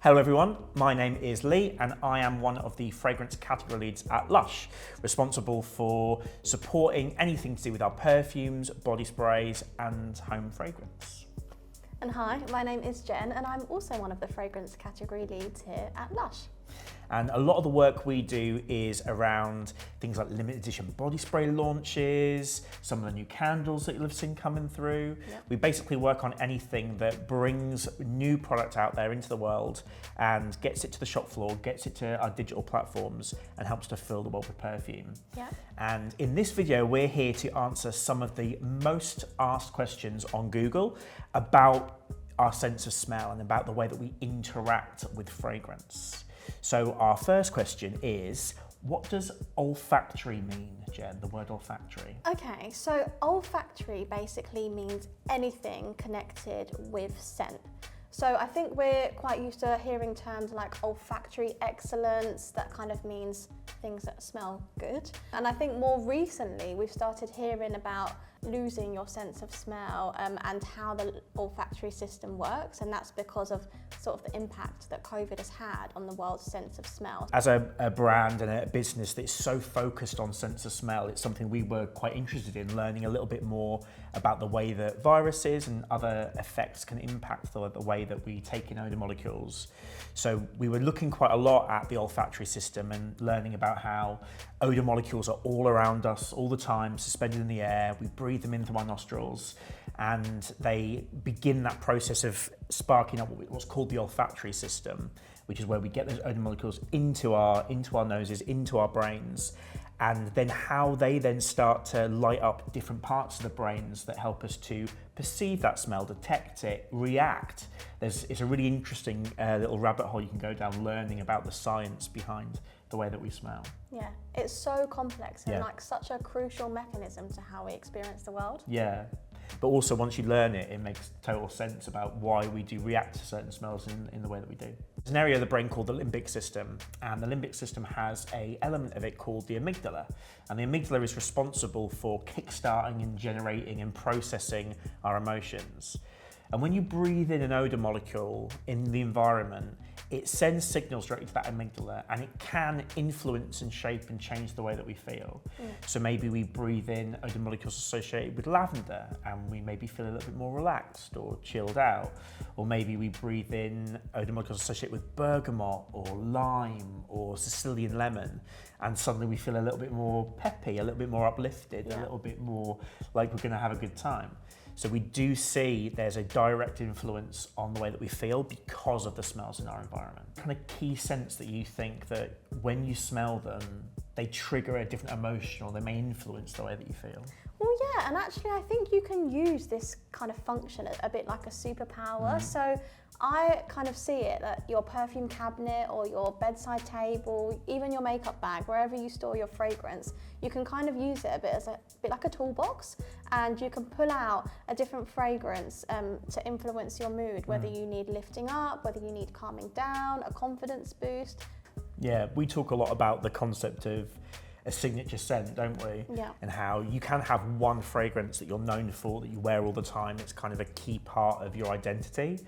Hello everyone, my name is Lee and I am one of the fragrance category leads at Lush, responsible for supporting anything to do with our perfumes, body sprays and home fragrance. And hi, my name is Jen and I'm also one of the fragrance category leads here at Lush. And a lot of the work we do is around things like limited edition body spray launches, some of the new candles that you'll have seen coming through. Yep. We basically work on anything that brings new product out there into the world and gets it to the shop floor, gets it to our digital platforms and helps to fill the world with perfume. Yep. And in this video, we're here to answer some of the most asked questions on Google about our sense of smell and about the way that we interact with fragrance. So our first question is, what does olfactory mean, Jen, the word olfactory? Okay, so olfactory basically means anything connected with scent. So I think we're quite used to hearing terms like olfactory excellence, that kind of means things that smell good. And I think more recently we've started hearing about losing your sense of smell and how the olfactory system works, and that's because of sort of the impact that COVID has had on the world's sense of smell. As a brand and a business that's so focused on sense of smell, it's something we were quite interested in learning a little bit more about the way that viruses and other effects can impact the way that we take in odour molecules. So we were looking quite a lot at the olfactory system and learning about how odour molecules are all around us all the time, suspended in the air. We breathe them into our nostrils and they begin that process of sparking up what's called the olfactory system, which is where we get those odour molecules into our noses, into our brains, and then how they then start to light up different parts of the brains that help us to perceive that smell, detect it, react. It's a really interesting little rabbit hole you can go down learning about the science behind the way that we smell. Yeah, it's so complex and Yeah. like such a crucial mechanism to how we experience the world. Yeah, but also once you learn it, it makes total sense about why we do react to certain smells in the way that we do. There's an area of the brain called the limbic system, and the limbic system has an element of it called the amygdala. And the amygdala is responsible for kickstarting and generating and processing our emotions. And when you breathe in an odour molecule in the environment, it sends signals directly to that amygdala and it can influence and shape and change the way that we feel. So maybe we breathe in odour molecules associated with lavender and we maybe feel a little bit more relaxed or chilled out. Or maybe we breathe in odour molecules associated with bergamot or lime or Sicilian lemon and suddenly we feel a little bit more peppy, a little bit more uplifted, a little bit more like we're going to have a good time. So we do see there's a direct influence on the way that we feel because of the smells in our environment. Kind of key sense that you think that when you smell them, they trigger a different emotion or they may influence the way that you feel? Well, yeah, and actually I think you can use this kind of function a bit like a superpower. So I kind of see it that your perfume cabinet or your bedside table, even your makeup bag, wherever you store your fragrance, you can kind of use it a bit like a toolbox, and you can pull out a different fragrance to influence your mood, whether you need lifting up, whether you need calming down, a confidence boost. Yeah, we talk a lot about the concept of a signature scent, don't we? Yeah. And how you can have one fragrance that you're known for, that you wear all the time. It's kind of a key part of your identity.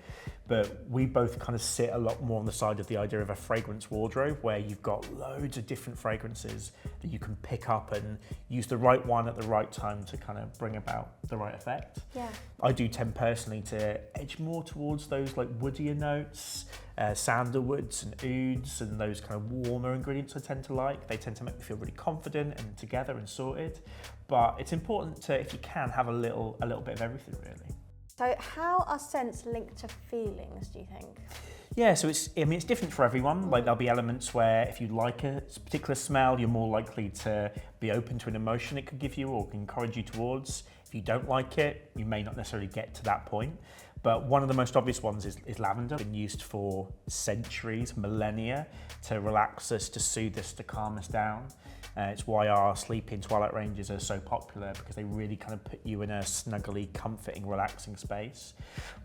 But we both kind of sit a lot more on the side of the idea of a fragrance wardrobe where you've got loads of different fragrances that you can pick up and use the right one at the right time to kind of bring about the right effect. Yeah. I do tend personally to edge more towards those like woodier notes, sandalwoods and ouds and those kind of warmer ingredients I tend to like. They tend to make me feel really confident and together and sorted. But it's important to, if you can, have a little bit of everything really. So how are scents linked to feelings, do you think? Yeah, so it's different for everyone. Like there'll be elements where if you like a particular smell, you're more likely to be open to an emotion it could give you or encourage you towards. If you don't like it, you may not necessarily get to that point. But one of the most obvious ones is lavender. It's been used for centuries, millennia, to relax us, to soothe us, to calm us down. It's why our sleeping twilight ranges are so popular, because they really kind of put you in a snuggly, comforting, relaxing space.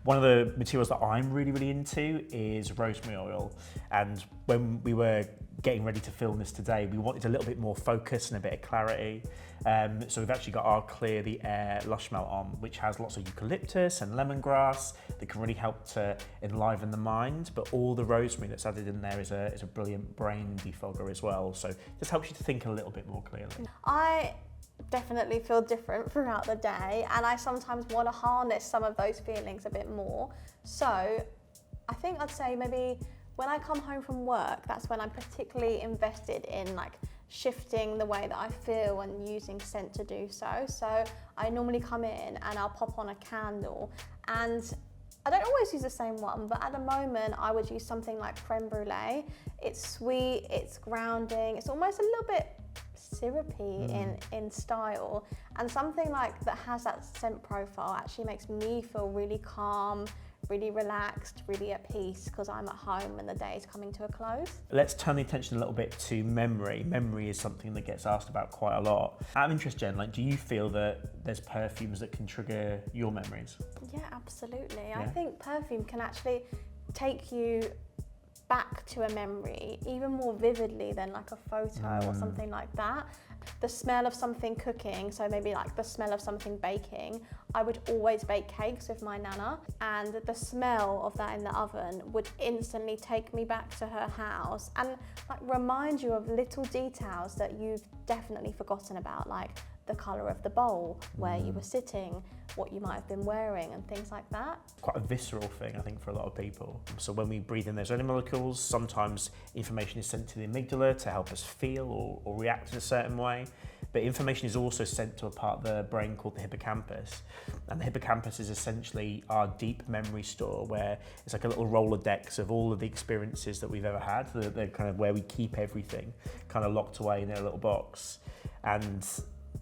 One of the materials that I'm really into is rosemary oil. And when we were getting ready to film this today, we wanted a little bit more focus and a bit of clarity. So we've actually got our Clear the Air Lush Smell on, which has lots of eucalyptus and lemongrass that can really help to enliven the mind. But all the rosemary that's added in there is a brilliant brain defogger as well. So just helps you to think a little bit more clearly. I definitely feel different throughout the day, and I sometimes want to harness some of those feelings a bit more. So I think I'd say maybe when I come home from work, that's when I'm particularly invested in like shifting the way that I feel and using scent to do so. So I normally come in and I'll pop on a candle, and I don't always use the same one, but at the moment I would use something like creme brulee. It's sweet, it's grounding, it's almost a little bit syrupy in style, and something like that has that scent profile actually makes me feel really calm, really relaxed, really at peace, because I'm at home and the day is coming to a close. Let's turn the attention a little bit to memory. Memory is something that gets asked about quite a lot. Out of interest, Jen, like, do you feel that there's perfumes that can trigger your memories? Yeah, absolutely. Yeah. I think perfume can actually take you back to a memory even more vividly than like a photo or something like that. The smell of something cooking, so maybe like the smell of something baking. I would always bake cakes with my nana, and the smell of that in the oven would instantly take me back to her house and like remind you of little details that you've definitely forgotten about, like the colour of the bowl, where you were sitting, what you might have been wearing, and things like that. Quite a visceral thing, I think, for a lot of people. So when we breathe in those odour molecules, sometimes information is sent to the amygdala to help us feel or react in a certain way. But information is also sent to a part of the brain called the hippocampus. And the hippocampus is essentially our deep memory store, where it's like a little Rolodex of all of the experiences that we've ever had. They're kind of where we keep everything kind of locked away in a little box. And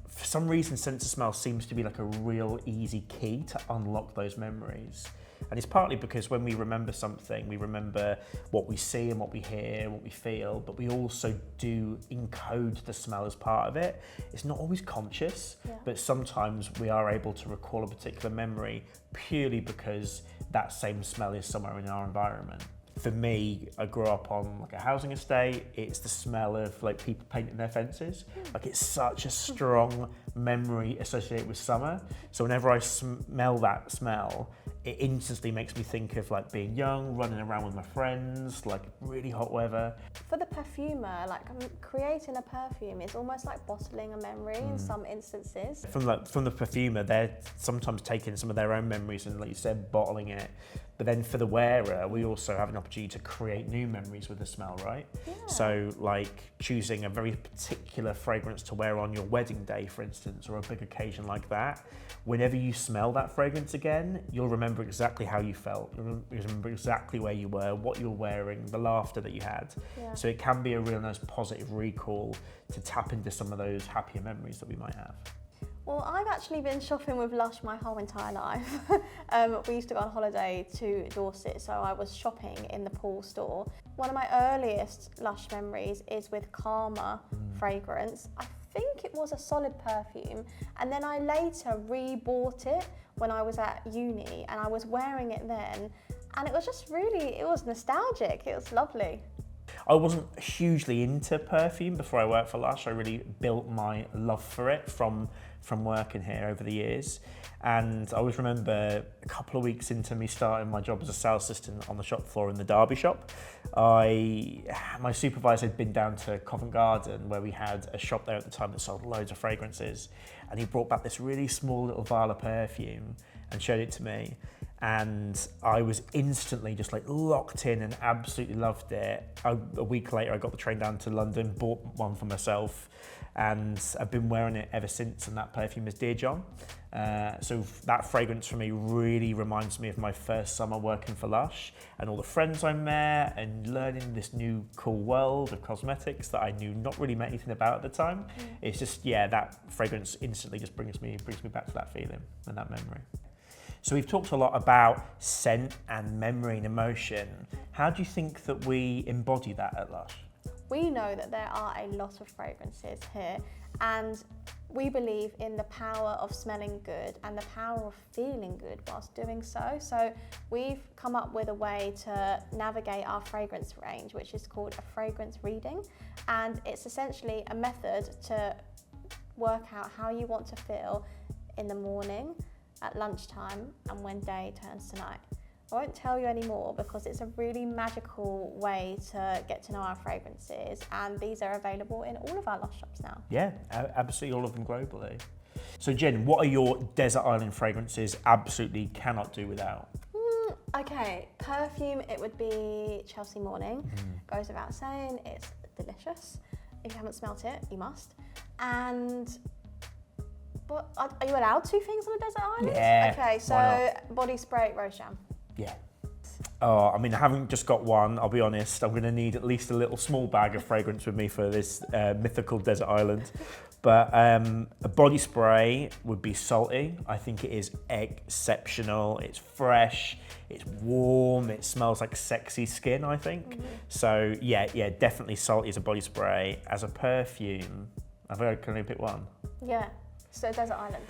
for some reason, sense of smell seems to be like a real easy key to unlock those memories. And it's partly because when we remember something, we remember what we see and what we hear and what we feel, but we also do encode the smell as part of it. It's not always conscious, but sometimes we are able to recall a particular memory purely because that same smell is somewhere in our environment. For me, I grew up on like a housing estate. It's the smell of like people painting their fences. Like, it's such a strong memory associated with summer. So whenever I smell that smell, it instantly makes me think of like being young, running around with my friends, like really hot weather. For the perfumer, like creating a perfume is almost like bottling a memory in some instances. From the perfumer, they're sometimes taking some of their own memories and, like you said, bottling it. But then for the wearer, we also have an opportunity to create new memories with the smell, right? Yeah. So like choosing a very particular fragrance to wear on your wedding day, for instance, or a big occasion like that. Whenever you smell that fragrance again, you'll remember exactly how you felt. You'll remember exactly where you were, what you were wearing, the laughter that you had. Yeah. So it can be a real nice positive recall to tap into some of those happier memories that we might have. Well, I've actually been shopping with Lush my whole entire life. We used to go on holiday to Dorset, so I was shopping in the Pool store. One of my earliest Lush memories is with Karma fragrance. I think it was a solid perfume, and then I later re-bought it when I was at uni, and I was wearing it then, and it was just really, it was nostalgic, it was lovely. I wasn't hugely into perfume before I worked for Lush. I really built my love for it from working here over the years. And I always remember a couple of weeks into me starting my job as a sales assistant on the shop floor in the Derby shop, my supervisor had been down to Covent Garden, where we had a shop there at the time that sold loads of fragrances. And he brought back this really small little vial of perfume and showed it to me. And I was instantly just like locked in and absolutely loved it. A week later, I got the train down to London, bought one for myself, and I've been wearing it ever since. And that perfume is Dear John. So that fragrance for me really reminds me of my first summer working for Lush and all the friends I met and learning this new cool world of cosmetics that I knew not really meant anything about at the time. It's just, yeah, that fragrance instantly just brings me back to that feeling and that memory. So we've talked a lot about scent and memory and emotion. How do you think that we embody that at Lush? We know that there are a lot of fragrances here, And we believe in the power of smelling good and the power of feeling good whilst doing so. So we've come up with a way to navigate our fragrance range, which is called a fragrance reading. And it's essentially a method to work out how you want to feel in the morning, at lunchtime, and when day turns to night. I won't tell you anymore because it's a really magical way to get to know our fragrances, and these are available in all of our Lush shops now. Yeah, absolutely all of them globally. So Jen, what are your desert island fragrances absolutely cannot do without? Okay, perfume, it would be Chelsea Morning. Goes without saying, it's delicious. If you haven't smelt it, you must. And but are you allowed 2 things on a desert island? Yeah, Okay, so body spray, Rose Jam. Yeah. Oh, I mean, I haven't just got one, I'll be honest. I'm going to need at least a little small bag of fragrance with me for this mythical desert island. But a body spray would be Salty. I think it is exceptional. It's fresh, it's warm, it smells like sexy skin, I think. So yeah, definitely Salty as a body spray. As a perfume, can I only pick one? Yeah, so desert island.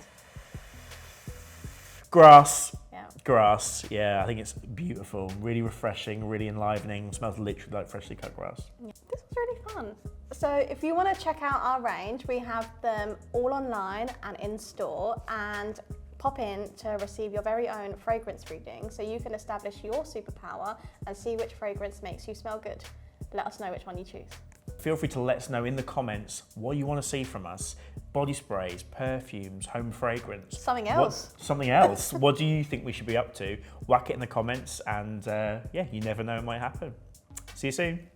Grass. Yeah. Grass, yeah, I think it's beautiful, really refreshing, really enlivening, smells literally like freshly cut grass. This was really fun. So if you want to check out our range, we have them all online and in store, and pop in to receive your very own fragrance reading so you can establish your superpower and see which fragrance makes you smell good. Let us know which one you choose. Feel free to let us know in the comments what you want to see from us. Body sprays, perfumes, home fragrance. Something else. Something else. What do you think we should be up to? Whack it in the comments, and yeah, you never know, it might happen. See you soon.